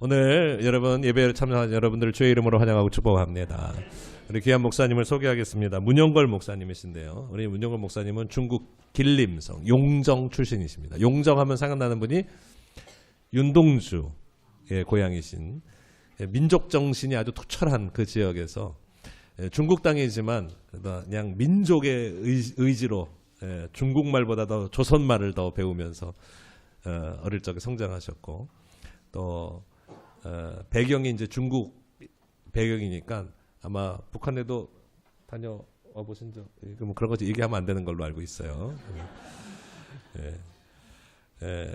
오늘 여러분 예배에 참여한 여러분들 주의 이름으로 환영하고 축복합니다. 우리 귀한 목사님을 소개하겠습니다. 문영걸 목사님이신데요. 우리 문영걸 목사님은 중국 길림성 용정 출신이십니다. 용정하면 생각나는 분이 윤동주의 고향이신, 민족 정신이 아주 투철한 그 지역에서 중국 땅이지만 그냥 민족의 의지로 중국말보다 더 조선말을 더 배우면서 어릴 적에 성장하셨고, 또 배경이 이제 중국 배경이니까 아마 북한에도 다녀와 보신 적, 그럼 그런 거 얘기하면 안 되는 걸로 알고 있어요.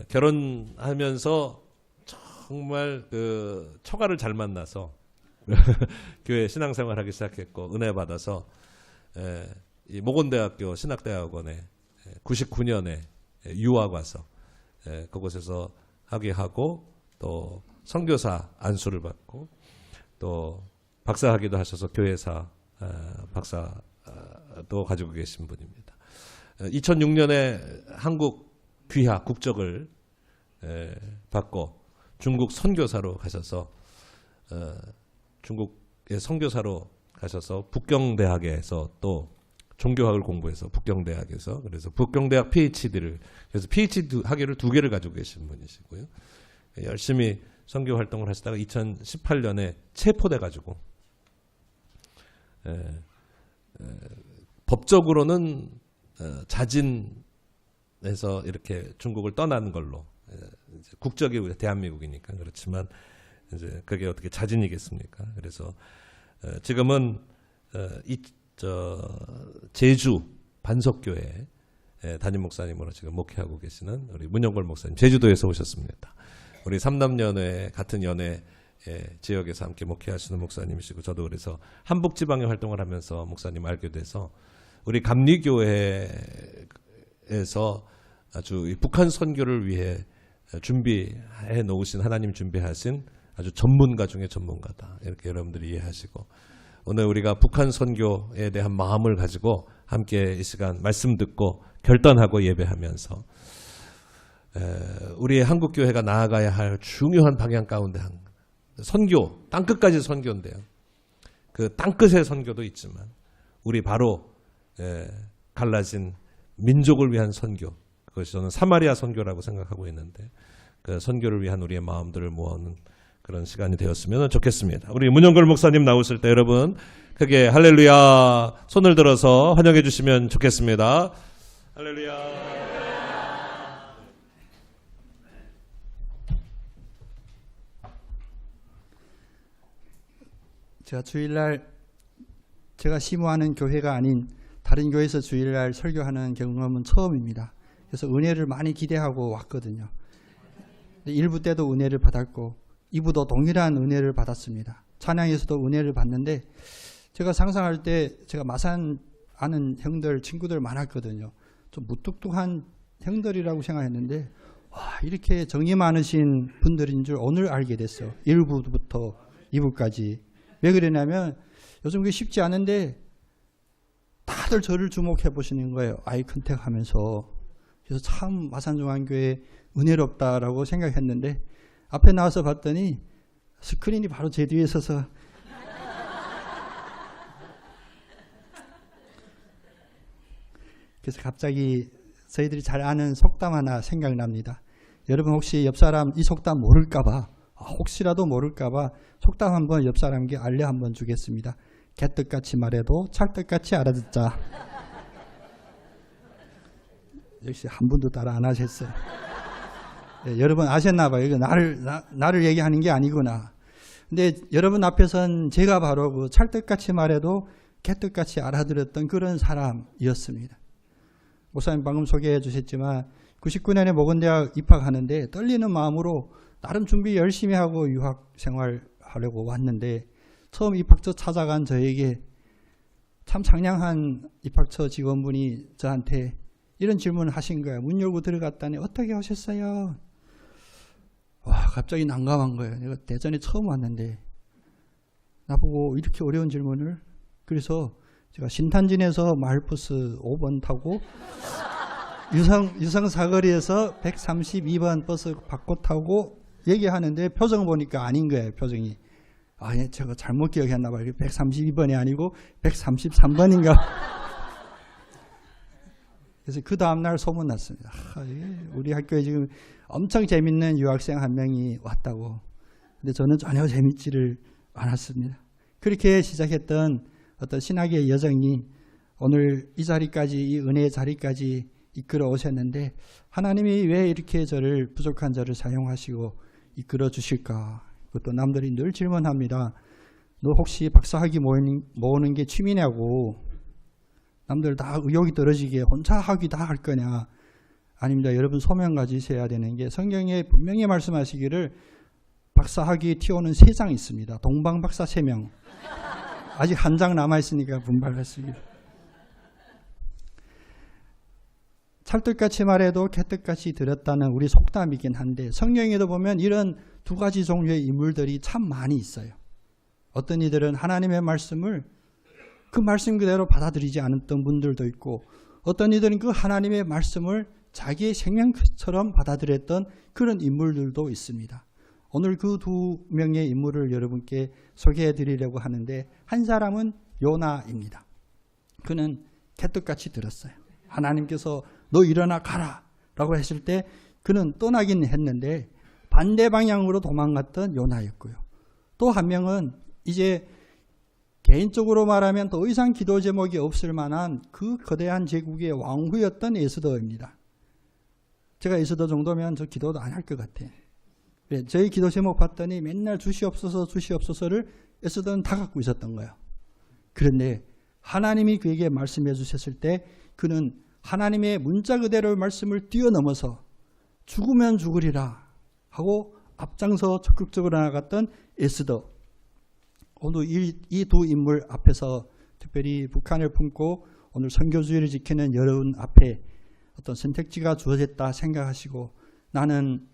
결혼하면서 정말 그 처가를 잘 만나서 교회 신앙생활하기 시작했고, 은혜 받아서 이 모건대학교 신학대학원에 99년에 유학 와서 그곳에서 학위하고, 또 선교사 안수를 받고, 또 박사학위도 하셔서 교회사 박사도 가지고 계신 분입니다. 2006년에 한국 귀화 국적을 받고 중국 선교사로 가셔서 중국의 선교사로 가셔서 북경대학에서 또 종교학을 공부해서 북경대학에서, 그래서 북경대학 PhD를, 그래서 PhD 학위를 2개를 가지고 계신 분이시고요. 열심히 선교 활동을 하시다가 2018년에 체포돼 가지고 법적으로는 자진해서 이렇게 중국을 떠나는 걸로, 국적이 대한민국이니까 그렇지만 이제 그게 어떻게 자진이겠습니까? 그래서 지금은 제주 반석교회 담임 목사님으로 지금 목회하고 계시는 우리 문영걸 목사님, 제주도에서 오셨습니다. 우리 삼남연회 같은 연회 지역에서 함께 목회하시는 목사님이시고, 저도 그래서 한북 지방에 활동을 하면서 목사님 알게 돼서 우리 감리교회에서 아주 이 북한 선교를 위해 준비해 놓으신, 하나님 준비하신 아주 전문가 중에 전문가다, 이렇게 여러분들이 이해하시고, 오늘 우리가 북한 선교에 대한 마음을 가지고 함께 이 시간 말씀 듣고 결단하고 예배하면서 우리의 한국교회가 나아가야 할 중요한 방향 가운데 한 선교, 땅끝까지 선교인데요. 그 땅끝의 선교도 있지만 우리 바로 갈라진 민족을 위한 선교, 그것이 저는 사마리아 선교라고 생각하고 있는데, 그 선교를 위한 우리의 마음들을 모아오는 그런 시간이 되었으면 좋겠습니다. 우리 문영걸 목사님 나오실 때 여러분 크게 할렐루야 손을 들어서 환영해 주시면 좋겠습니다. 할렐루야. 제가 주일날 제가 심호하는 교회가 아닌 다른 교회에서 주일날 설교하는 경험은 처음입니다. 그래서 은혜를 많이 기대하고 왔거든요. 1부 때도 은혜를 받았고 2부도 동일한 은혜를 받았습니다. 찬양에서도 은혜를 받는데, 제가 상상할 때 제가 마산 아는 형들, 친구들 많았거든요. 좀 무뚝뚝한 형들이라고 생각했는데, 와, 이렇게 정이 많으신 분들인 줄 오늘 알게 됐어요. 1부부터 2부까지. 왜 그러냐면 요즘 그게 쉽지 않은데 다들 저를 주목해 보시는 거예요. 아이 컨택 하면서. 그래서 참 마산중앙교회 은혜롭다라고 생각했는데, 앞에 나와서 봤더니 스크린이 바로 제 뒤에 서서 그래서 갑자기 저희들이 잘 아는 속담 하나 생각납니다. 여러분 혹시 옆 사람 이 속담 모를까봐, 혹시라도 모를까봐 속담 한번 옆 사람에게 알려 한번 주겠습니다. 개떡같이 말해도 찰떡같이 알아듣자. 역시 한 분도 따라 안 하셨어요. 네, 여러분 아셨나봐요. 이거 나를 얘기하는 게 아니구나. 근데 여러분 앞에선 제가 바로 그 찰떡같이 말해도 개떡같이 알아들었던 그런 사람이었습니다. 목사님 방금 소개해 주셨지만 99년에 모건대학 입학하는데 떨리는 마음으로 나름 준비 열심히 하고 유학 생활하려고 왔는데, 처음 입학처 찾아간 저에게 참 상냥한 입학처 직원분이 저한테 이런 질문을 하신 거예요. 문 열고 들어갔다니 어떻게 오셨어요? 와, 갑자기 난감한 거예요. 내가 대전에 처음 왔는데 나보고 이렇게 어려운 질문을. 그래서 제가 신탄진에서 마을버스 5번 타고 유성 사거리에서 132번 버스 바꿔 타고 얘기하는데 표정 보니까 아닌 거예요. 표정이. 아, 예, 제가 잘못 기억했나 봐요. 132번이 아니고 133번인가. 그래서 그 다음날 소문났습니다. 우리 학교에 지금 엄청 재밌는 유학생 한 명이 왔다고. 근데 저는 전혀 재밌지를 않았습니다. 그렇게 시작했던 어떤 신학의 여정이 오늘 이 자리까지, 이 은혜의 자리까지 이끌어 오셨는데, 하나님이 왜 이렇게 부족한 저를 사용하시고 이끌어 주실까? 그것도 남들이 늘 질문합니다. 너 혹시 박사학위 모으는 게 취미냐고. 남들 다 의욕이 떨어지게 혼자 학위 다 할 거냐. 아닙니다. 여러분 소명 가지셔야 되는 게, 성경에 분명히 말씀하시기를 박사학위 튀어오는 3장 있습니다. 동방박사 3명. 아직 한 장 남아있으니까 분발했습니다. 찰떡같이 말해도 개떡같이 들었다는 우리 속담이긴 한데, 성경에도 보면 이런 2가지 종류의 인물들이 참 많이 있어요. 어떤 이들은 하나님의 말씀을 그 말씀 그대로 받아들이지 않았던 분들도 있고, 어떤 이들은 그 하나님의 말씀을 자기의 생명처럼 받아들였던 그런 인물들도 있습니다. 오늘 그 2명의 인물을 여러분께 소개해 드리려고 하는데, 한 사람은 요나입니다. 그는 개떡같이 들었어요. 하나님께서 너 일어나 가라 라고 했을 때 그는 떠나긴 했는데 반대 방향으로 도망갔던 요나였고요. 또 한 명은 이제 개인적으로 말하면 더 이상 기도 제목이 없을 만한 그 거대한 제국의 왕후였던 에스더입니다. 제가 에스더 정도면 저 기도도 안 할 것 같아요. 저희 기도 제목 봤더니 맨날 주시옵소서를 에스더는 다 갖고 있었던 거예요. 그런데 하나님이 그에게 말씀해 주셨을 때 그는 하나님의 문자 그대로의 말씀을 뛰어넘어서 죽으면 죽으리라 하고 앞장서 적극적으로 나아갔던 에스더. 오늘 이 2 인물 앞에서, 특별히 북한을 품고 오늘 선교주의를 지키는 여러분 앞에 어떤 선택지가 주어졌다 생각하시고, 나는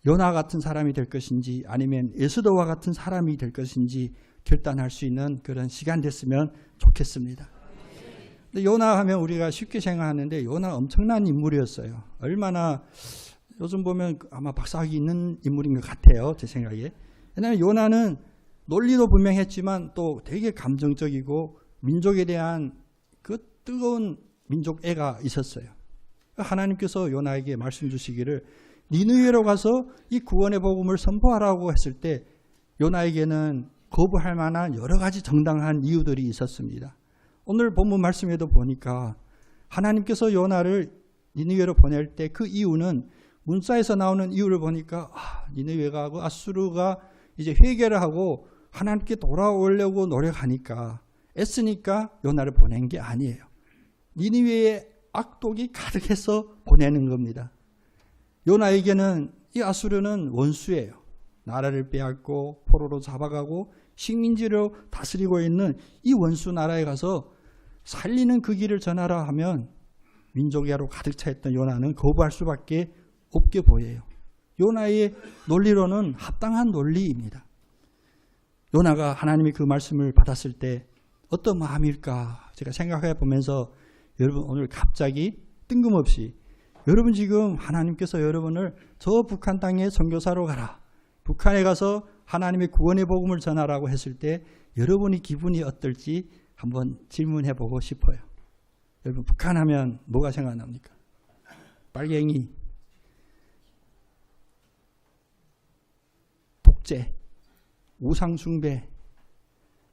요나 같은 사람이 될 것인지 아니면 에스더와 같은 사람이 될 것인지 결단할 수 있는 그런 시간 됐으면 좋겠습니다. 근데 요나 하면 우리가 쉽게 생각하는데 요나 엄청난 인물이었어요. 얼마나, 요즘 보면 아마 박사학위 있는 인물인 것 같아요. 제 생각에. 왜냐하면 요나는 논리도 분명했지만 또 되게 감정적이고 민족에 대한 그 뜨거운 민족애가 있었어요. 하나님께서 요나에게 말씀 주시기를 니느웨로 가서 이 구원의 복음을 선포하라고 했을 때 요나에게는 거부할 만한 여러 가지 정당한 이유들이 있었습니다. 오늘 본문 말씀에도 보니까 하나님께서 요나를 니느웨로 보낼 때 그 이유는, 문자에서 나오는 이유를 보니까 니느웨가 그 아수르가 이제 회개를 하고 하나님께 돌아오려고 노력하니까 애쓰니까 요나를 보낸 게 아니에요. 니느웨의 악독이 가득해서 보내는 겁니다. 요나에게는 이 아수르는 원수예요. 나라를 빼앗고 포로로 잡아가고 식민지로 다스리고 있는 이 원수 나라에 가서 살리는 그 길을 전하라 하면 민족애로 가득 차 있던 요나는 거부할 수밖에 없게 보여요. 요나의 논리로는 합당한 논리입니다. 요나가 하나님이 그 말씀을 받았을 때 어떤 마음일까 제가 생각해 보면서, 여러분 오늘 갑자기 뜬금없이 여러분 지금 하나님께서 여러분을 저 북한 땅에 선교사로 가라, 북한에 가서 하나님의 구원의 복음을 전하라고 했을 때 여러분이 기분이 어떨지 한번 질문해 보고 싶어요. 여러분 북한 하면 뭐가 생각납니까? 빨갱이, 독재, 우상숭배,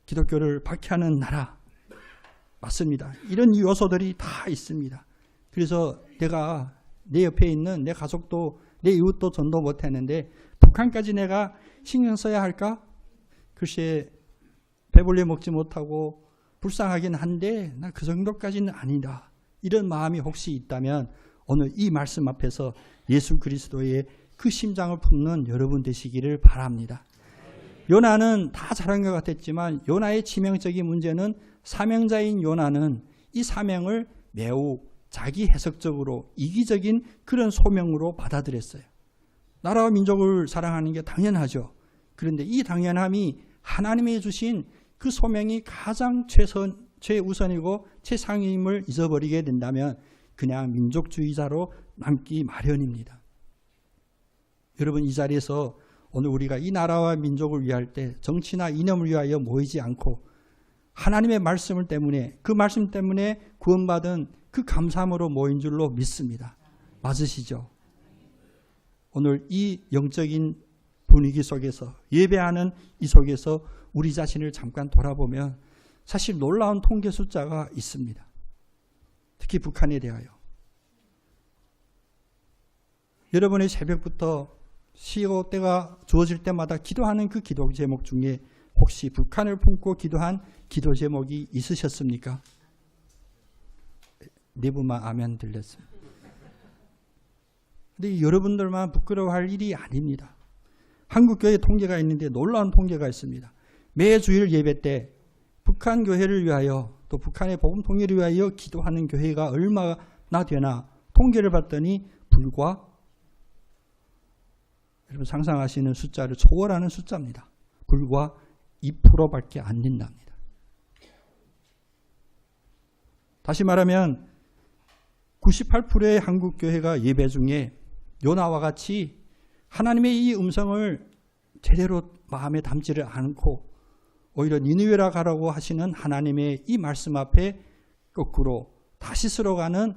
기독교를 박해하는 나라. 맞습니다. 이런 요소들이 다 있습니다. 그래서 내가 내 옆에 있는 내 가족도 내 이웃도 전도 못했는데 북한까지 내가 신경 써야 할까? 글쎄 배불리 먹지 못하고 불쌍하긴 한데 나 그 정도까지는 아니다. 이런 마음이 혹시 있다면 오늘 이 말씀 앞에서 예수 그리스도의 그 심장을 품는 여러분 되시기를 바랍니다. 요나는 다 잘한 것 같았지만 요나의 치명적인 문제는 사명자인 요나는 이 사명을 매우 자기 해석적으로 이기적인 그런 소명으로 받아들였어요. 나라와 민족을 사랑하는 게 당연하죠. 그런데 이 당연함이 하나님이 주신 그 소명이 가장 최우선이고 최상위임을 잊어버리게 된다면 그냥 민족주의자로 남기 마련입니다. 여러분 이 자리에서 오늘 우리가 이 나라와 민족을 위할 때 정치나 이념을 위하여 모이지 않고 하나님의 말씀을 때문에 그 말씀 때문에 구원받은 그 감사함으로 모인 줄로 믿습니다. 맞으시죠? 오늘 이 영적인 분위기 속에서 예배하는 이 속에서 우리 자신을 잠깐 돌아보면 사실 놀라운 통계 숫자가 있습니다. 특히 북한에 대하여. 여러분의 새벽부터 시오 때가 주어질 때마다 기도하는 그 기도 제목 중에 혹시 북한을 품고 기도한 기도 제목이 있으셨습니까? 네 분만 아멘 들렸습니다. 근데 여러분들만 부끄러워할 일이 아닙니다. 한국교회 통계가 있는데 놀라운 통계가 있습니다. 매 주일 예배 때 북한 교회를 위하여 또 북한의 복음 통일을 위하여 기도하는 교회가 얼마나 되나 통계를 봤더니 불과 여러분 상상하시는 숫자를 초월하는 숫자입니다. 불과 2%밖에 안 된답니다. 다시 말하면 98%의 한국 교회가 예배 중에 요나와 같이 하나님의 이 음성을 제대로 마음에 담지를 않고 오히려 니느웨라 가라고 하시는 하나님의 이 말씀 앞에 거꾸로 다시 쓸어가는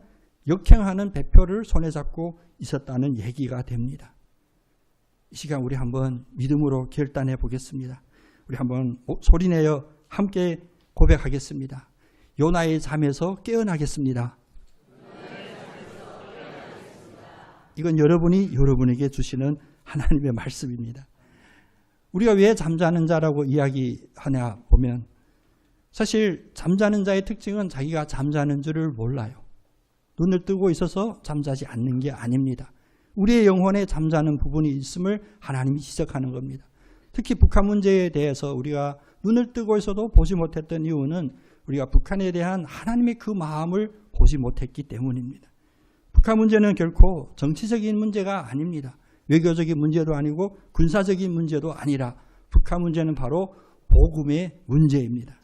역행하는 배표를 손에 잡고 있었다는 얘기가 됩니다. 이 시간 우리 한번 믿음으로 결단해 보겠습니다. 우리 한번 소리내어 함께 고백하겠습니다. 요나의 잠에서 깨어나겠습니다. 이건 여러분이 여러분에게 주시는 하나님의 말씀입니다. 우리가 왜 잠자는 자라고 이야기하냐 보면 사실 잠자는 자의 특징은 자기가 잠자는 줄을 몰라요. 눈을 뜨고 있어서 잠자지 않는 게 아닙니다. 우리의 영혼에 잠자는 부분이 있음을 하나님이 지적하는 겁니다. 특히 북한 문제에 대해서 우리가 눈을 뜨고 있어도 보지 못했던 이유는 우리가 북한에 대한 하나님의 그 마음을 보지 못했기 때문입니다. 북한 문제는 결코 정치적인 문제가 아닙니다. 외교적인 문제도 아니고 군사적인 문제도 아니라 북한 문제는 바로 복음의 문제입니다.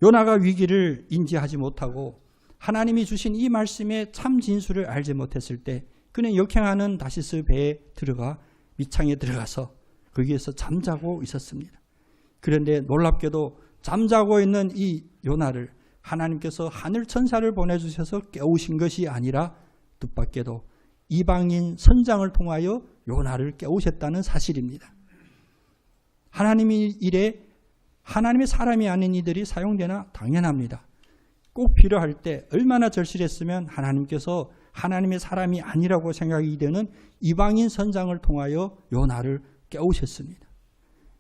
요나가 위기를 인지하지 못하고 하나님이 주신 이 말씀의 참 진수를 알지 못했을 때 그는 역행하는 다시스 배에 들어가 밑창에 들어가서 거기에서 잠자고 있었습니다. 그런데 놀랍게도 잠자고 있는 이 요나를 하나님께서 하늘 천사를 보내주셔서 깨우신 것이 아니라 뜻밖에도 이방인 선장을 통하여 요나를 깨우셨다는 사실입니다. 하나님의 일에 하나님의 사람이 아닌 이들이 사용되나 당연합니다. 꼭 필요할 때 얼마나 절실했으면 하나님께서 하나님의 사람이 아니라고 생각이 되는 이방인 선장을 통하여 요나를 깨우셨습니다.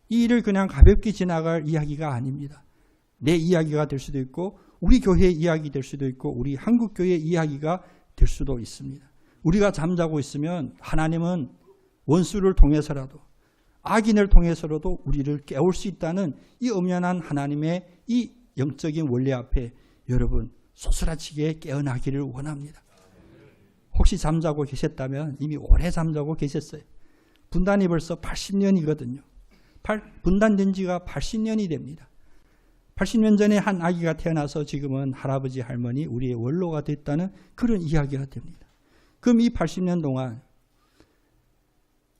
이 일을 그냥 가볍게 지나갈 이야기가 아닙니다. 내 이야기가 될 수도 있고 우리 교회의 이야기 될 수도 있고 우리 한국교회의 이야기가 될 수도 있습니다. 우리가 잠자고 있으면 하나님은 원수를 통해서라도 악인을 통해서라도 우리를 깨울 수 있다는 이 엄연한 하나님의 이 영적인 원리 앞에 여러분 소스라치게 깨어나기를 원합니다. 혹시 잠자고 계셨다면 이미 오래 잠자고 계셨어요. 분단이 벌써 80년이거든요. 분단된 지가 80년이 됩니다. 80년 전에 한 아기가 태어나서 지금은 할아버지 할머니 우리의 원로가 됐다는 그런 이야기가 됩니다. 그럼 이 80년 동안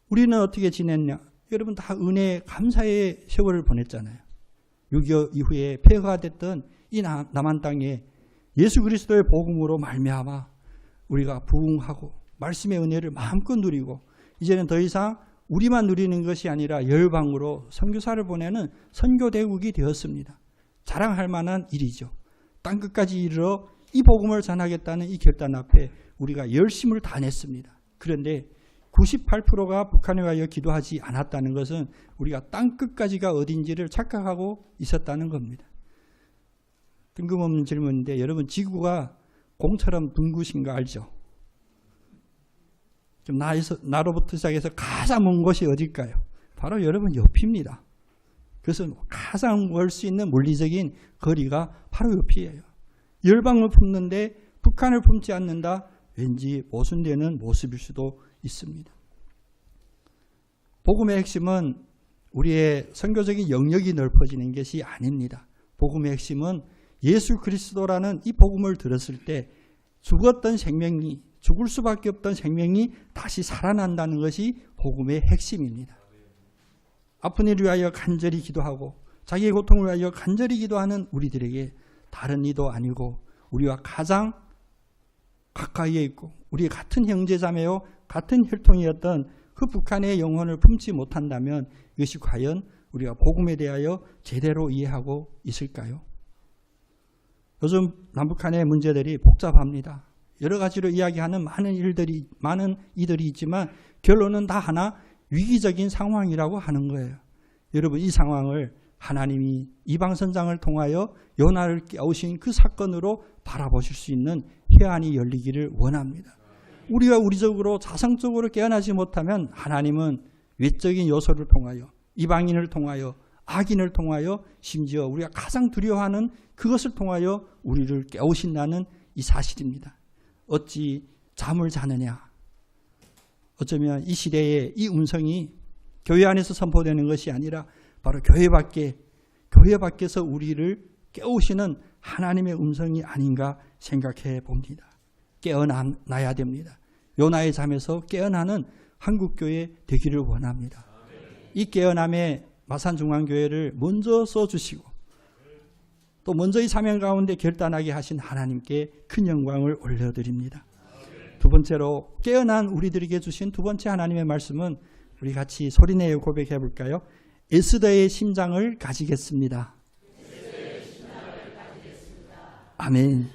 우리는 어떻게 지냈냐? 여러분 다 은혜 감사의 세월을 보냈잖아요. 6.25 이후에 폐허가 됐던 이 남한 땅에 예수 그리스도의 복음으로 말미암아 우리가 부흥하고 말씀의 은혜를 마음껏 누리고 이제는 더 이상 우리만 누리는 것이 아니라 열방으로 선교사를 보내는 선교대국이 되었습니다. 자랑할 만한 일이죠. 땅끝까지 이르러 이 복음을 전하겠다는 이 결단 앞에 우리가 열심을 다냈습니다. 그런데 98%가 북한에 가여 기도하지 않았다는 것은 우리가 땅끝까지가 어딘지를 착각하고 있었다는 겁니다. 뜬금없는 질문인데 여러분 지구가 공처럼 둥그신 거 알죠? 좀 나로부터 시작해서 가장 먼 곳이 어딜까요? 바로 여러분 옆입니다. 그래서 가장 멀 수 있는 물리적인 거리가 바로 옆이에요. 열방을 품는데 북한을 품지 않는다? 왠지 모순되는 모습일 수도 있습니다. 복음의 핵심은 우리의 선교적인 영역이 넓어지는 것이 아닙니다. 복음의 핵심은 예수 그리스도라는 이 복음을 들었을 때 죽었던 생명이 죽을 수밖에 없던 생명이 다시 살아난다는 것이 복음의 핵심입니다. 아픈 이를 위하여 간절히 기도하고 자기의 고통을 위하여 간절히 기도하는 우리들에게 다른 이도 아니고 우리와 가장 가까이에 있고 우리 같은 형제자매요 같은 혈통이었던 그 북한의 영혼을 품지 못한다면 이것이 과연 우리가 복음에 대하여 제대로 이해하고 있을까요? 요즘 남북한의 문제들이 복잡합니다. 여러 가지로 이야기하는 많은 이들이 있지만 결론은 다 하나 위기적인 상황이라고 하는 거예요. 여러분 이 상황을 하나님이 이방선장을 통하여 요나를 깨우신 그 사건으로 바라보실 수 있는 회한이 열리기를 원합니다. 우리가 우리적으로 자성적으로 깨어나지 못하면 하나님은 외적인 요소를 통하여 이방인을 통하여 악인을 통하여 심지어 우리가 가장 두려워하는 그것을 통하여 우리를 깨우신다는 이 사실입니다. 어찌 잠을 자느냐. 어쩌면 이 시대에 이 음성이 교회 안에서 선포되는 것이 아니라 바로 교회 밖에서 우리를 깨우시는 하나님의 음성이 아닌가 생각해 봅니다. 깨어나야 됩니다. 요나의 잠에서 깨어나는 한국교회 되기를 원합니다. 이 깨어남에 마산중앙교회를 먼저 써주시고 또 먼저 이 사명 가운데 결단하게 하신 하나님께 큰 영광을 올려드립니다. 두 번째로 깨어난 우리들에게 주신 두 번째 하나님의 말씀은 우리 같이 소리내어 고백해 볼까요? 에스더의 심장을 가지겠습니다. 아멘.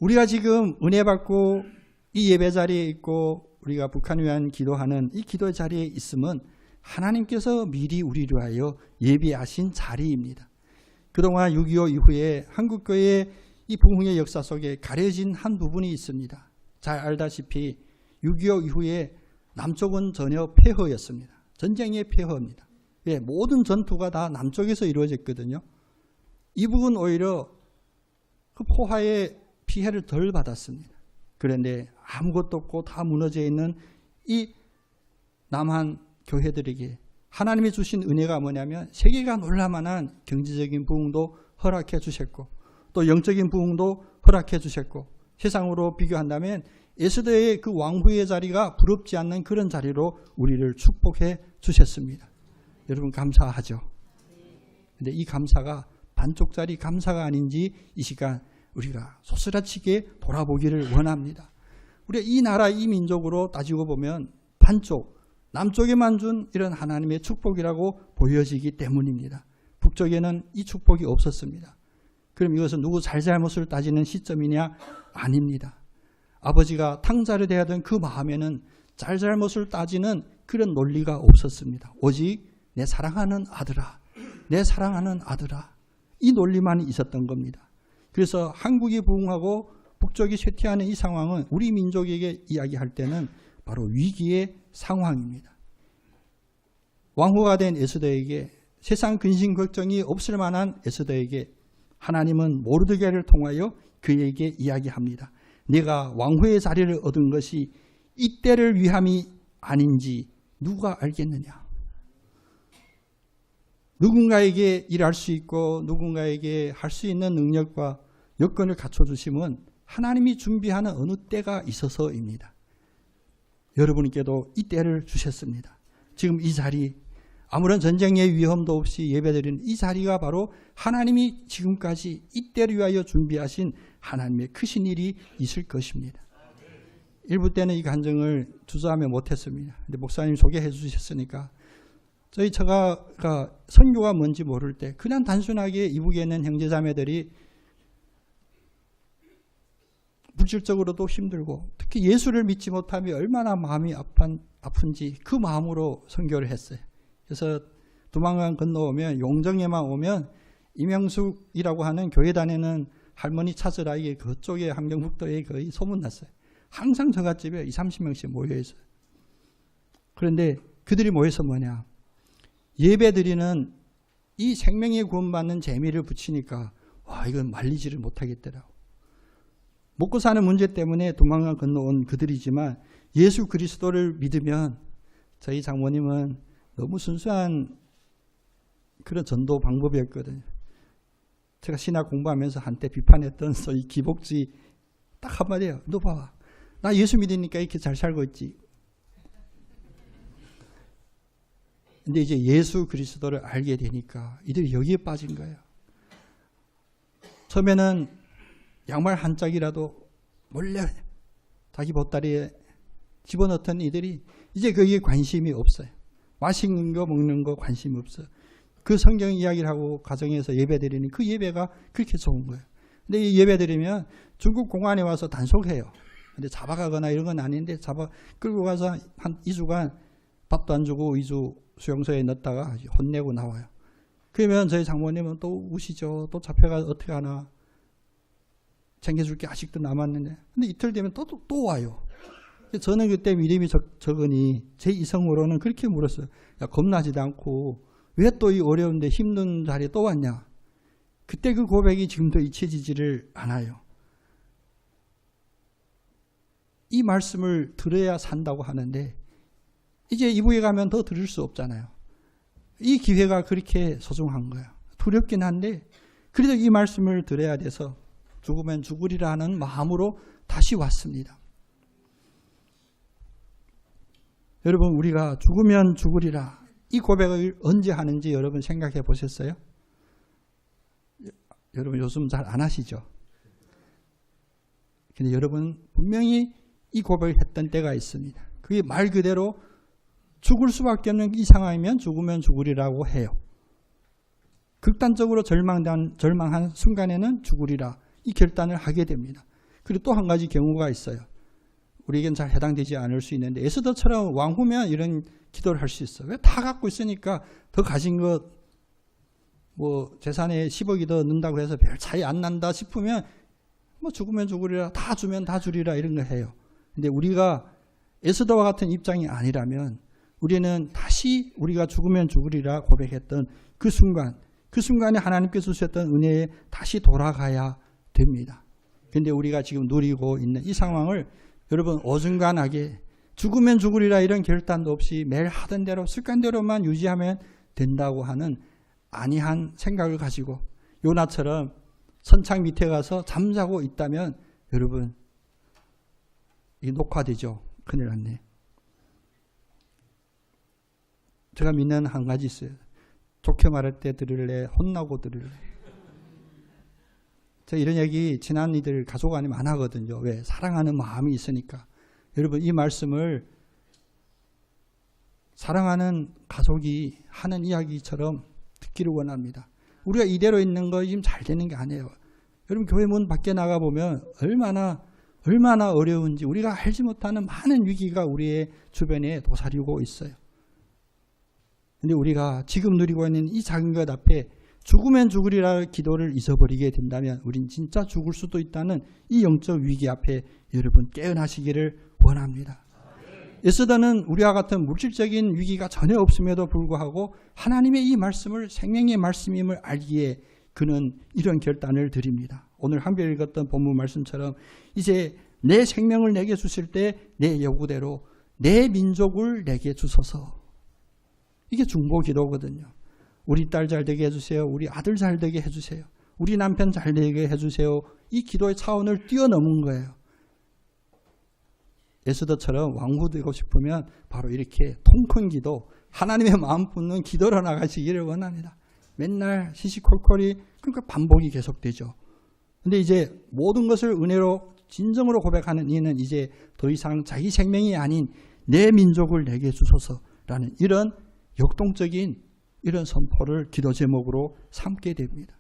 우리가 지금 은혜 받고 이 예배 자리에 있고 우리가 북한을 위한 기도하는 이 기도의 자리에 있음은 하나님께서 미리 우리를 위하여 예비하신 자리입니다. 그동안 6.25 이후에 한국교회의 이 부흥의 역사 속에 가려진 한 부분이 있습니다. 잘 알다시피 6.25 이후에 남쪽은 전혀 폐허였습니다. 전쟁의 폐허입니다. 예, 모든 전투가 다 남쪽에서 이루어졌거든요. 이북은 오히려 그 포화의 피해를 덜 받았습니다. 그런데 아무것도 없고 다 무너져 있는 이 남한 교회들에게 하나님이 주신 은혜가 뭐냐면 세계가 놀라만한 경제적인 부흥도 허락해 주셨고 또 영적인 부흥도 허락해 주셨고 세상으로 비교한다면 에스더의 그 왕후의 자리가 부럽지 않는 그런 자리로 우리를 축복해 주셨습니다. 여러분 감사하죠? 근데 이 감사가 반쪽짜리 감사가 아닌지 이 시간 우리가 소스라치게 돌아보기를 원합니다. 우리가 이 나라 이 민족으로 따지고 보면 반쪽 남쪽에만 준 이런 하나님의 축복이라고 보여지기 때문입니다. 북쪽에는 이 축복이 없었습니다. 그럼 이것은 누구 잘잘못을 따지는 시점이냐? 아닙니다. 아버지가 탕자를 대하던 그 마음에는 잘잘못을 따지는 그런 논리가 없었습니다. 오직 내 사랑하는 아들아, 내 사랑하는 아들아 이 논리만 있었던 겁니다. 그래서 한국이 부흥하고 북쪽이 쇠퇴하는 이 상황은 우리 민족에게 이야기할 때는 바로 위기의 상황입니다. 왕후가 된 에스더에게 세상 근심 걱정이 없을 만한 에스더에게 하나님은 모르드게를 통하여 그에게 이야기합니다. 네가 왕후의 자리를 얻은 것이 이때를 위함이 아닌지 누가 알겠느냐. 누군가에게 일할 수 있고 누군가에게 할 수 있는 능력과 여건을 갖춰주심은 하나님이 준비하는 어느 때가 있어서입니다. 여러분께도 이 때를 주셨습니다. 지금 이 자리 아무런 전쟁의 위험도 없이 예배드리는 이 자리가 바로 하나님이 지금까지 이 때를 위하여 준비하신 하나님의 크신 일이 있을 것입니다. 일부 때는 이 간증을 주저하며 못했습니다. 근데 목사님 소개해 주셨으니까 저희 처가가 선교가 뭔지 모를 때 그냥 단순하게 이북에 있는 형제자매들이 물질적으로도 힘들고 특히 예수를 믿지 못하며 얼마나 마음이 아픈지 그 마음으로 선교를 했어요. 그래서 두만강 건너오면 용정에만 오면 이명숙이라고 하는 교회 다니는 할머니 찾으라 이게 그쪽에 함경북도에 거의 소문났어요. 항상 저갓집에 20-30명씩 모여있어요. 그런데 그들이 모여서 뭐냐. 예배드리는 이 생명의 구원받는 재미를 붙이니까 와 이건 말리지를 못하겠더라고. 먹고 사는 문제 때문에 두만강 건너온 그들이지만 예수 그리스도를 믿으면 저희 장모님은 너무 순수한 그런 전도 방법이었거든요. 제가 신학 공부하면서 한때 비판했던 소위 기복주의 딱 한마디예요. 너 봐봐. 나 예수 믿으니까 이렇게 잘 살고 있지. 근데 이제 예수 그리스도를 알게 되니까 이들이 여기에 빠진 거예요. 처음에는 양말 한 짝이라도 몰래 자기 보따리에 집어넣던 이들이 이제 거기에 관심이 없어요. 맛있는 거 먹는 거 관심 없어요. 그 성경 이야기를 하고 가정에서 예배 드리는 그 예배가 그렇게 좋은 거예요. 근데 이 예배 드리면 중국 공안에 와서 단속해요. 근데 잡아가거나 이런 건 아닌데 끌고 가서 한 2주간 밥도 안 주고 2주 수용소에 넣었다가 혼내고 나와요. 그러면 저희 장모님은 또 우시죠. 또 잡혀가서 어떻게 하나. 챙겨줄 게 아직도 남았는데. 근데 이틀 되면 또 와요. 저는 그때 믿음이 적으니 제 이성으로는 그렇게 물었어요. 야, 겁나지도 않고 왜 또 이 어려운데 힘든 자리에 또 왔냐. 그때 그 고백이 지금도 잊혀지지를 않아요. 이 말씀을 들어야 산다고 하는데 이제 이부에 가면 더 들을 수 없잖아요. 이 기회가 그렇게 소중한 거예요. 두렵긴 한데 그래도 이 말씀을 들어야 돼서 죽으면 죽으리라 하는 마음으로 다시 왔습니다. 여러분, 우리가 죽으면 죽으리라 이 고백을 언제 하는지 여러분 생각해 보셨어요? 여러분 요즘 잘 안 하시죠? 근데 여러분 분명히 이 고백을 했던 때가 있습니다. 그게 말 그대로 죽을 수밖에 없는 이 상황이면 죽으면 죽으리라고 해요. 극단적으로 절망한 순간에는 죽으리라 이 결단을 하게 됩니다. 그리고 또 한 가지 경우가 있어요. 우리에겐 잘 해당되지 않을 수 있는데 에스더처럼 왕후면 이런 기도를 할 수 있어요. 왜 다 갖고 있으니까 더 가진 것 재산에 10억이 더 넣는다고 해서 별 차이 안 난다 싶으면 죽으면 죽으리라 다 주면 다 주리라 이런 거 해요. 근데 우리가 에스더와 같은 입장이 아니라면 우리는 다시 우리가 죽으면 죽으리라 고백했던 그 순간에 하나님께서 주셨던 은혜에 다시 돌아가야 됩니다. 그런데 우리가 지금 누리고 있는 이 상황을 여러분 어중간하게 죽으면 죽으리라 이런 결단도 없이 매일 하던 대로 습관대로만 유지하면 된다고 하는 아니한 생각을 가지고 요나처럼 선창 밑에 가서 잠자고 있다면 여러분 이 녹화되죠. 큰일 났네. 제가 믿는 한 가지 있어요. 좋게 말할 때 들을래, 혼나고 들을래. 제가 이런 얘기 친한 이들 가족 아니면 안 하거든요. 왜? 사랑하는 마음이 있으니까. 여러분 이 말씀을 사랑하는 가족이 하는 이야기처럼 듣기를 원합니다. 우리가 이대로 있는 거 지금 잘 되는 게 아니에요. 여러분 교회 문 밖에 나가보면 얼마나 어려운지 우리가 알지 못하는 많은 위기가 우리의 주변에 도사리고 있어요. 근데 우리가 지금 누리고 있는 이 작은 것 앞에 죽으면 죽으리라 기도를 잊어버리게 된다면 우린 진짜 죽을 수도 있다는 이 영적 위기 앞에 여러분 깨어나시기를 원합니다. 에스더는 우리와 같은 물질적인 위기가 전혀 없음에도 불구하고 하나님의 이 말씀을 생명의 말씀임을 알기에 그는 이런 결단을 드립니다. 오늘 한별 읽었던 본문 말씀처럼 이제 내 생명을 내게 주실 때 내 요구대로 내 민족을 내게 주소서. 이게 중보 기도거든요. 우리 딸 잘 되게 해주세요. 우리 아들 잘 되게 해주세요. 우리 남편 잘 되게 해주세요. 이 기도의 차원을 뛰어넘은 거예요. 에스더처럼 왕후 되고 싶으면 바로 이렇게 통큰 기도, 하나님의 마음 품는 기도로 나가시기를 원합니다. 맨날 시시콜콜이 그러니까 반복이 계속되죠. 근데 이제 모든 것을 은혜로 진정으로 고백하는 이는 이제 더 이상 자기 생명이 아닌 내 민족을 내게 주소서라는 이런 역동적인 이런 선포를 기도 제목으로 삼게 됩니다.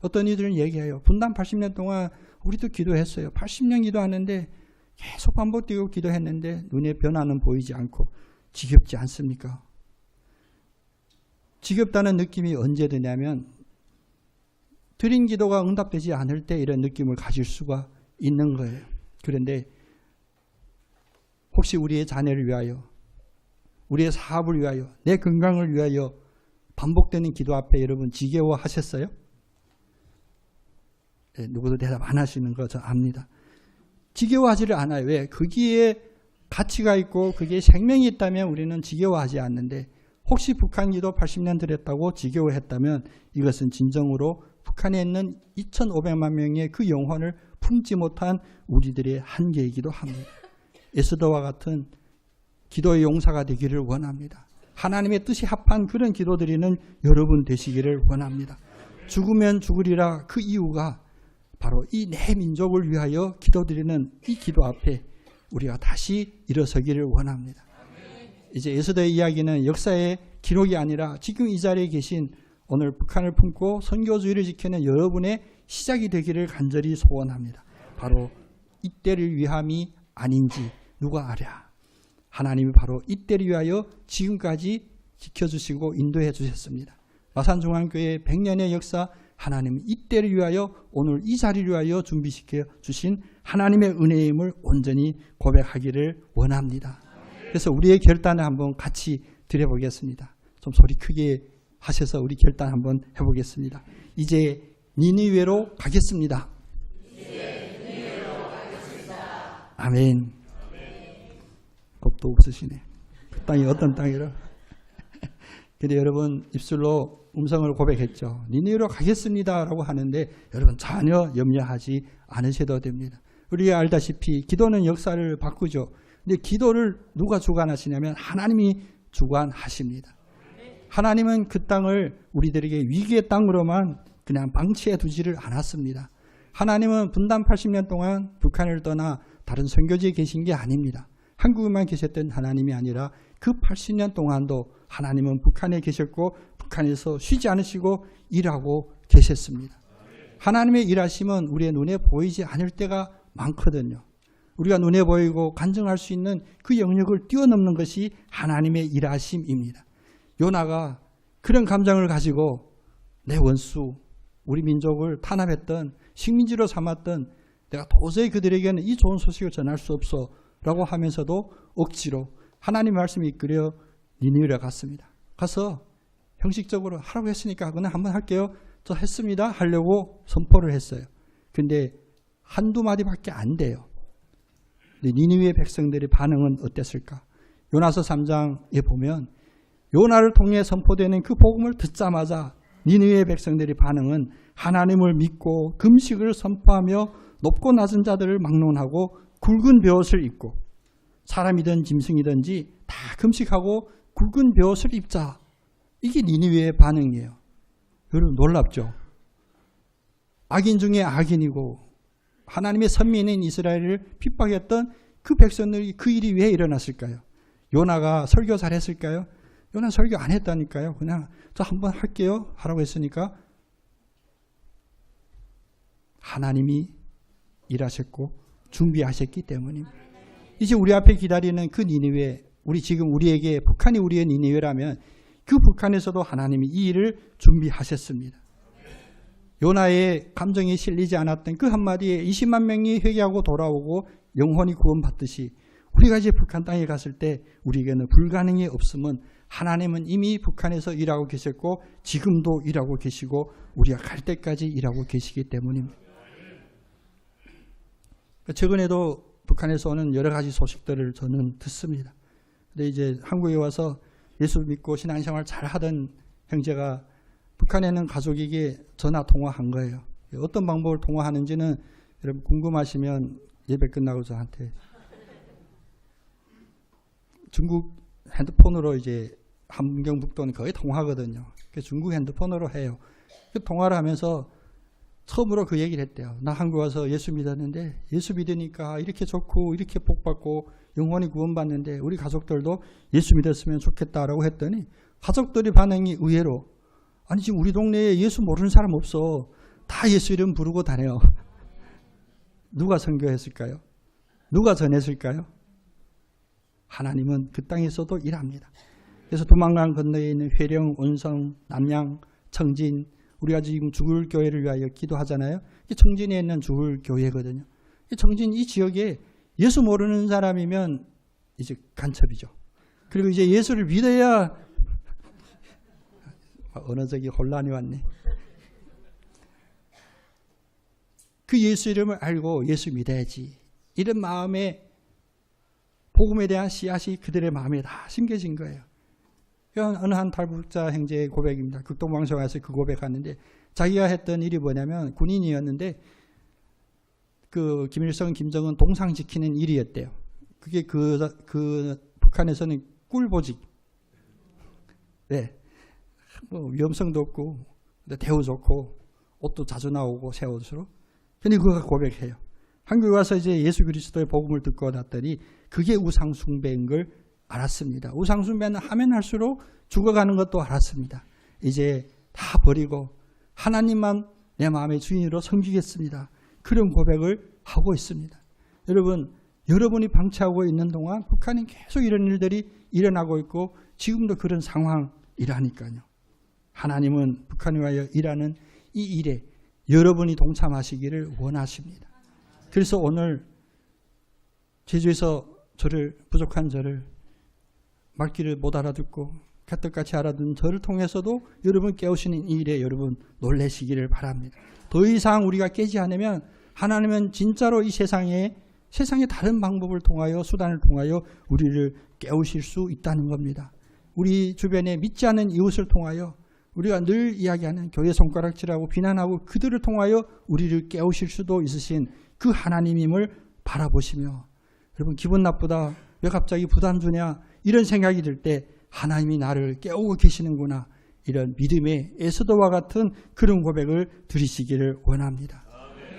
어떤 이들은 얘기해요. 분단 80년 동안 우리도 기도했어요. 80년 기도하는데 계속 반복되고 기도했는데 눈에 변화는 보이지 않고 지겹지 않습니까? 지겹다는 느낌이 언제 드냐면 드린 기도가 응답되지 않을 때 이런 느낌을 가질 수가 있는 거예요. 그런데 혹시 우리의 자녀를 위하여, 우리의 사업을 위하여, 내 건강을 위하여 반복되는 기도 앞에 여러분 지겨워하셨어요? 네, 누구도 대답 안 하시는 거 저 압니다. 지겨워하지를 않아요. 왜? 거기에 가치가 있고 그게 생명이 있다면 우리는 지겨워하지 않는데 혹시 북한 기도 80년 드렸다고 지겨워했다면 이것은 진정으로 북한에 있는 2,500만 명의 그 영혼을 품지 못한 우리들의 한계이기도 합니다. 에스더와 같은 기도의 용사가 되기를 원합니다. 하나님의 뜻이 합한 그런 기도드리는 여러분 되시기를 원합니다. 죽으면 죽으리라 그 이유가 바로 이 내 민족을 위하여 기도드리는 이 기도 앞에 우리가 다시 일어서기를 원합니다. 이제 에스더의 이야기는 역사의 기록이 아니라 지금 이 자리에 계신 오늘 북한을 품고 선교주의를 지키는 여러분의 시작이 되기를 간절히 소원합니다. 바로 이때를 위함이 아닌지 누가 알아? 하나님이 바로 이때를 위하여 지금까지 지켜주시고 인도해 주셨습니다. 마산중앙교회 100년의 역사 하나님은 이때를 위하여 오늘 이 자리를 위하여 준비시켜 주신 하나님의 은혜임을 온전히 고백하기를 원합니다. 그래서 우리의 결단을 한번 같이 드려보겠습니다. 좀 소리 크게 하셔서 우리 결단 한번 해보겠습니다. 이제 니느웨로 가겠습니다. 아멘. 겁도 없으시네. 그 땅이 어떤 땅이라. 근데 여러분 입술로 음성을 고백했죠. 니느웨로 가겠습니다라고 하는데 여러분 전혀 염려하지 않으셔도 됩니다. 우리가 알다시피 기도는 역사를 바꾸죠. 근데 기도를 누가 주관하시냐면 하나님이 주관하십니다. 하나님은 그 땅을 우리들에게 위기의 땅으로만 그냥 방치해 두지를 않았습니다. 하나님은 분단 80년 동안 북한을 떠나 다른 선교지에 계신 게 아닙니다. 한국에만 계셨던 하나님이 아니라 그 80년 동안도 하나님은 북한에 계셨고 북한에서 쉬지 않으시고 일하고 계셨습니다. 하나님의 일하심은 우리의 눈에 보이지 않을 때가 많거든요. 우리가 눈에 보이고 간증할 수 있는 그 영역을 뛰어넘는 것이 하나님의 일하심입니다. 요나가 그런 감정을 가지고 내 원수, 우리 민족을 탄압했던 식민지로 삼았던 내가 도저히 그들에게는 이 좋은 소식을 전할 수 없어 라고 하면서도 억지로 하나님의 말씀이 이끌어 니느웨로 갔습니다. 가서 형식적으로 하라고 했으니까 그냥 한번 할게요. 저 했습니다 하려고 선포를 했어요. 근데 한두 마디밖에 안 돼요. 니느웨 백성들의 반응은 어땠을까? 요나서 3장에 보면 요나를 통해 선포되는 그 복음을 듣자마자 니느웨 백성들의 반응은 하나님을 믿고 금식을 선포하며 높고 낮은 자들을 막론하고 굵은 베옷을 입고 사람이든 짐승이든지 다 금식하고 굵은 베옷을 입자. 이게 니느웨의 반응이에요. 여러분 놀랍죠? 악인 중에 악인이고 하나님의 선민인 이스라엘을 핍박했던 그 백성들이 그 일이 왜 일어났을까요? 요나가 설교 잘했을까요? 요나 설교 안 했다니까요. 그냥 저 한번 할게요 하라고 했으니까 하나님이 일하셨고 준비하셨기 때문입니다. 이제 우리 앞에 기다리는 그 니느웨, 우리 지금 우리에게 북한이 우리의 니느웨라면 그 북한에서도 하나님이 이 일을 준비하셨습니다. 요나의 감정이 실리지 않았던 그 한마디에 20만 명이 회개하고 돌아오고 영혼이 구원받듯이 우리가 이제 북한 땅에 갔을 때 우리에게는 불가능이 없음은 하나님은 이미 북한에서 일하고 계셨고 지금도 일하고 계시고 우리가 갈 때까지 일하고 계시기 때문입니다. 최근에도 북한에서 오는 여러 가지 소식들을 저는 듣습니다. 근데 이제 한국에 와서 예수 믿고 신앙생활 잘 하던 형제가 북한에 있는 가족에게 전화 통화한 거예요. 어떤 방법을 통화하는지는 여러분 궁금하시면 예배 끝나고 저한테 중국 핸드폰으로 이제 함경북도는 거의 통화거든요. 중국 핸드폰으로 해요. 통화를 하면서 처음으로 그 얘기를 했대요. 나 한국 와서 예수 믿었는데 예수 믿으니까 이렇게 좋고 이렇게 복받고 영혼이 구원받는데 우리 가족들도 예수 믿었으면 좋겠다라고 했더니 가족들의 반응이 의외로 아니 지금 우리 동네에 예수 모르는 사람 없어. 다 예수 이름 부르고 다녀요. 누가 선교했을까요? 누가 전했을까요? 하나님은 그 땅에서도 일합니다. 그래서 두만강 건너에 있는 회령, 온성, 남양, 청진 우리가 지금 죽을 교회를 위하여 기도하잖아요. 청진에 있는 죽을 교회거든요. 청진 이 지역에 예수 모르는 사람이면 이제 간첩이죠. 그리고 이제 예수를 믿어야 언어적인 혼란이 왔네. 그 예수 이름을 알고 예수 믿어야지. 이런 마음에 복음에 대한 씨앗이 그들의 마음에 다 심겨진 거예요. 어느 한 탈북자 형제의 고백입니다. 극동방송에 와서 그 고백하는데 자기가 했던 일이 뭐냐면 군인이었는데 그 김일성, 김정은 동상 지키는 일이었대요. 그게 그 북한에서는 꿀보직. 네. 뭐 위험성도 없고 근데 대우 좋고 옷도 자주 나오고 새 옷으로. 근데 그가 고백해요. 한국에 와서 이제 예수 그리스도의 복음을 듣고 났더니 그게 우상 숭배인 걸 알았습니다. 우상 숭배는 하면 할수록 죽어가는 것도 알았습니다. 이제 다 버리고 하나님만 내 마음의 주인으로 섬기겠습니다. 그런 고백을 하고 있습니다. 여러분, 여러분이 방치하고 있는 동안 북한은 계속 이런 일들이 일어나고 있고 지금도 그런 상황이라니까요. 하나님은 북한에 와서 일하는 이 일에 여러분이 동참하시기를 원하십니다. 그래서 오늘 제주에서 부족한 저를 말귀를 못 알아듣고 가뜩같이 알아듣는 저를 통해서도 여러분 깨우시는 이 일에 여러분 놀라시기를 바랍니다. 더 이상 우리가 깨지 않으면 하나님은 진짜로 이 세상의 다른 방법을 통하여 수단을 통하여 우리를 깨우실 수 있다는 겁니다. 우리 주변에 믿지 않는 이웃을 통하여 우리가 늘 이야기하는 교회 손가락질하고 비난하고 그들을 통하여 우리를 깨우실 수도 있으신 그 하나님임을 바라보시며 여러분 기분 나쁘다 왜 갑자기 부담 주냐 이런 생각이 들 때 하나님이 나를 깨우고 계시는구나 이런 믿음의 에스더와 같은 그런 고백을 드리시기를 원합니다.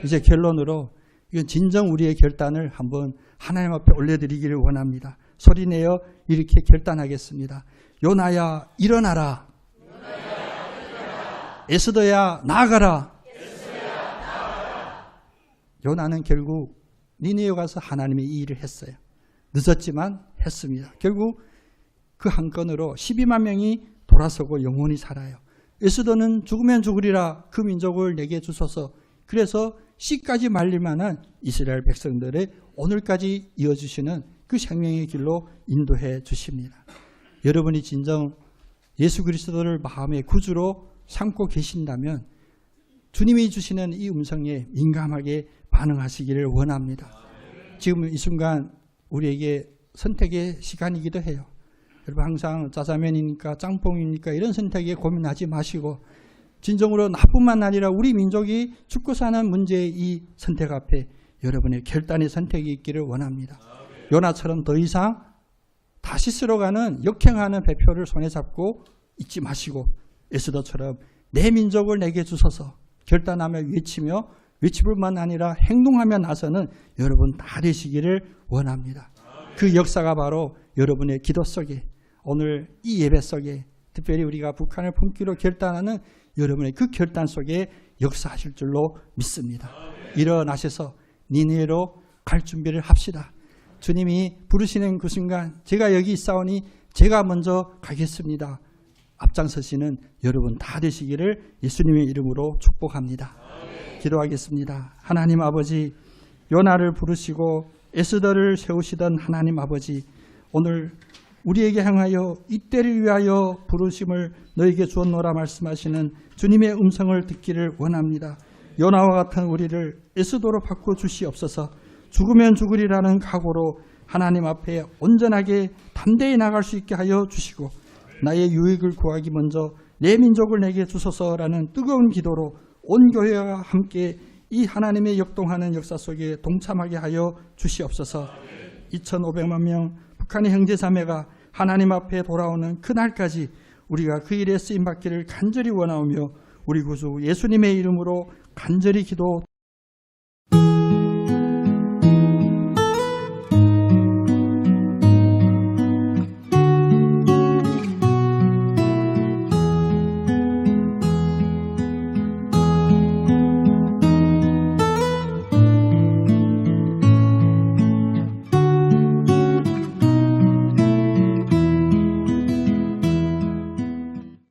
이제 결론으로 이건 진정 우리의 결단을 한번 하나님 앞에 올려드리기를 원합니다. 소리내어 이렇게 결단하겠습니다. 요나야 일어나라. 에스더야 나아가라. 요나는 결국 니느웨 가서 하나님의 이 일을 했어요. 늦었지만 했습니다. 결국 그 한 건으로 12만 명이 돌아서고 영원히 살아요. 에스더는 죽으면 죽으리라 그 민족을 내게 주소서. 그래서 씨까지 말릴 만한 이스라엘 백성들의 오늘까지 이어주시는 그 생명의 길로 인도해 주십니다. 여러분이 진정 예수 그리스도를 마음의 구주로 삼고 계신다면 주님이 주시는 이 음성에 민감하게 반응하시기를 원합니다. 지금 이 순간 우리에게 선택의 시간이기도 해요. 여러분 항상 짜장면이니까 짬뽕이니까 이런 선택에 고민하지 마시고 진정으로 나뿐만 아니라 우리 민족이 죽고 사는 문제의 이 선택 앞에 여러분의 결단의 선택이 있기를 원합니다. 요나처럼 더 이상 다시 쓸어가는 역행하는 배표를 손에 잡고 있지 마시고 에스더처럼 내 민족을 내게 주소서 결단하며 외치며 외치뿐만 아니라 행동하며 나서는 여러분 다 되시기를 원합니다. 그 역사가 바로 여러분의 기도 속에 오늘 이 예배 속에 특별히 우리가 북한을 품기로 결단하는 여러분의 그 결단 속에 역사하실 줄로 믿습니다. 일어나셔서 니느웨로 갈 준비를 합시다. 주님이 부르시는 그 순간 제가 여기 있사오니 제가 먼저 가겠습니다. 앞장서시는 여러분 다 되시기를 예수님의 이름으로 축복합니다. 기도하겠습니다. 하나님 아버지 요나를 부르시고 에스더를 세우시던 하나님 아버지 오늘 우리에게 향하여 이때를 위하여 부르심을 너에게 주었노라 말씀하시는 주님의 음성을 듣기를 원합니다. 요나와 같은 우리를 에스더로 바꿔주시옵소서. 죽으면 죽으리라는 각오로 하나님 앞에 온전하게 담대히 나갈 수 있게 하여 주시고 나의 유익을 구하기 먼저 내 민족을 내게 주소서라는 뜨거운 기도로 온 교회와 함께 이 하나님의 역동하는 역사 속에 동참하게 하여 주시옵소서. 2,500만 명 북한의 형제자매가 하나님 앞에 돌아오는 그날까지 우리가 그 일에 쓰임받기를 간절히 원하오며 우리 구주 예수님의 이름으로 간절히 기도